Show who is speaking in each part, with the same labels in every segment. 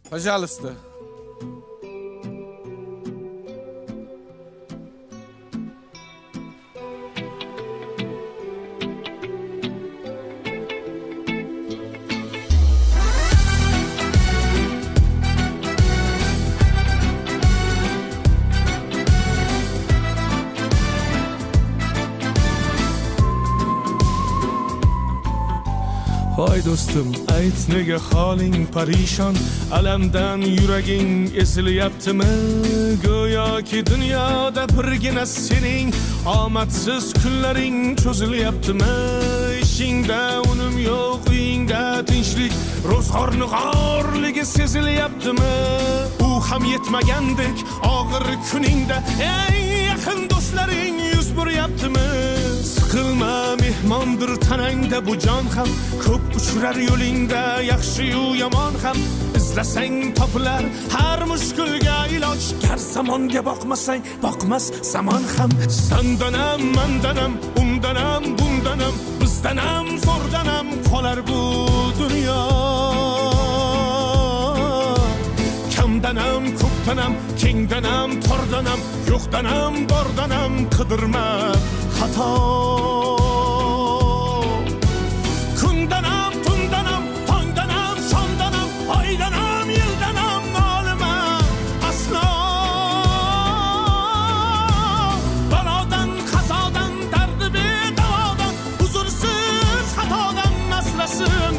Speaker 1: Пожалуйста.
Speaker 2: Voy do'stim, ayt nega holing parishon, alamdan yuraging ezilyaptimi? Go'yoki dunyoda birgina sening omadsiz kunlaring cho'zilyaptimi? Ishingda unum yo'q, uyingda tinchlik, ro'zg'orning g'orligi sezilyaptimi? U ham yetmagandek og'ir kuningda eng yaqin do'stlaring yuz buryaptimi? Siqilma, mehmondir tanangda bu jon ham, ko'p uchrar yo'lingda yaxshi-yu yomon ham. Izlasang topilar har mushkulga iloj, gar zamonga boqmasang boqmas zamon ham. Sandanam, mandanam, undanam, bundanam, bizdanam, zo'rdanam qolar bu dunyo. Kamdanam, ko'pdanam, kengdanam, tordanam, yo'qdanam, bordanam, qidirma xato. Kundanam, tundanam, tongdanam, sondanam, oydanam, yildanam nolima aslo. Balodan, qazodan, dardi bedavodan, huzursiz xatodan asrasin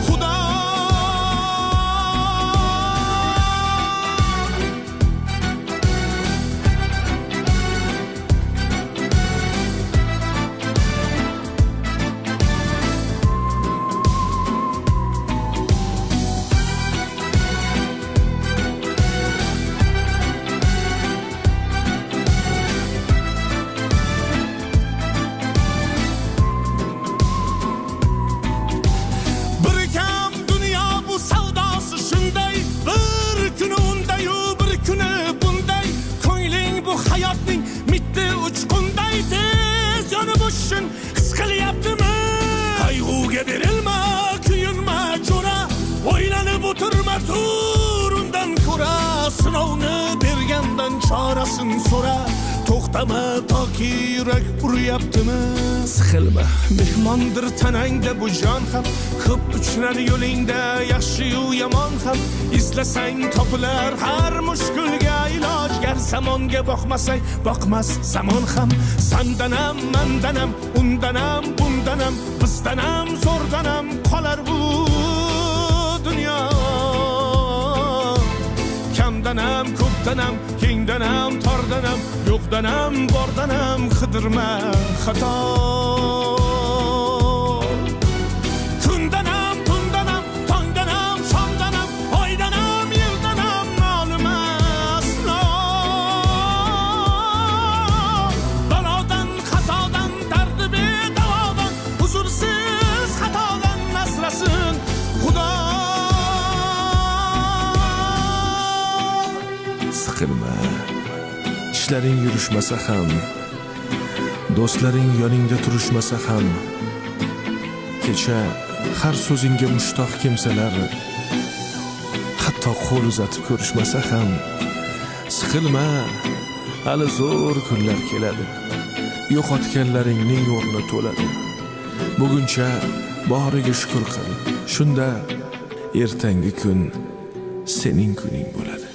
Speaker 2: Xudo. Qayg'uga berilma, kuyinma jo'ra, o'ylanib o'tirma, tur undan ko'ra, sinovni bergandan chorasin so'ra. To'xtama toki yurak uryaptimi? Siqilma, mehmondir tanangda bu jon ham, ko'p uchrar yo'lingda yaxshi-yu yomon ham. Izlasang topilar har mushkulga iloj, gar zamonga boqmasang boqmas zamon ham. Sandanam, mandanam, undanam, bundanam, bizdanam, zo'rdanam qolar bu dunyo. Kamdanam, ko'pdanam, kengdanam, tordanam, yo'qdanam, bordanam, qidirma xato. Kundanam, tundanam, tongdanam, sondanam, oydanam, yildanam nolima aslo. Balodan, qazodan, dardi bedavodan, huzursiz xatodan asrasin Xudo. Siqilma, ishlaring yurishmasa ham, do'stlaring yoningda turishmasa ham, kecha har so'zingga mushtoq kimsalar hatto qo'l uzatib ko'rishmasa ham, siqilma, hali zo'r kunlar keladi, yo'qotganlaringning o'rni to'ladi. Buguncha boriga shukr qil, shunda ertangi kun sening kuning bo'ladi.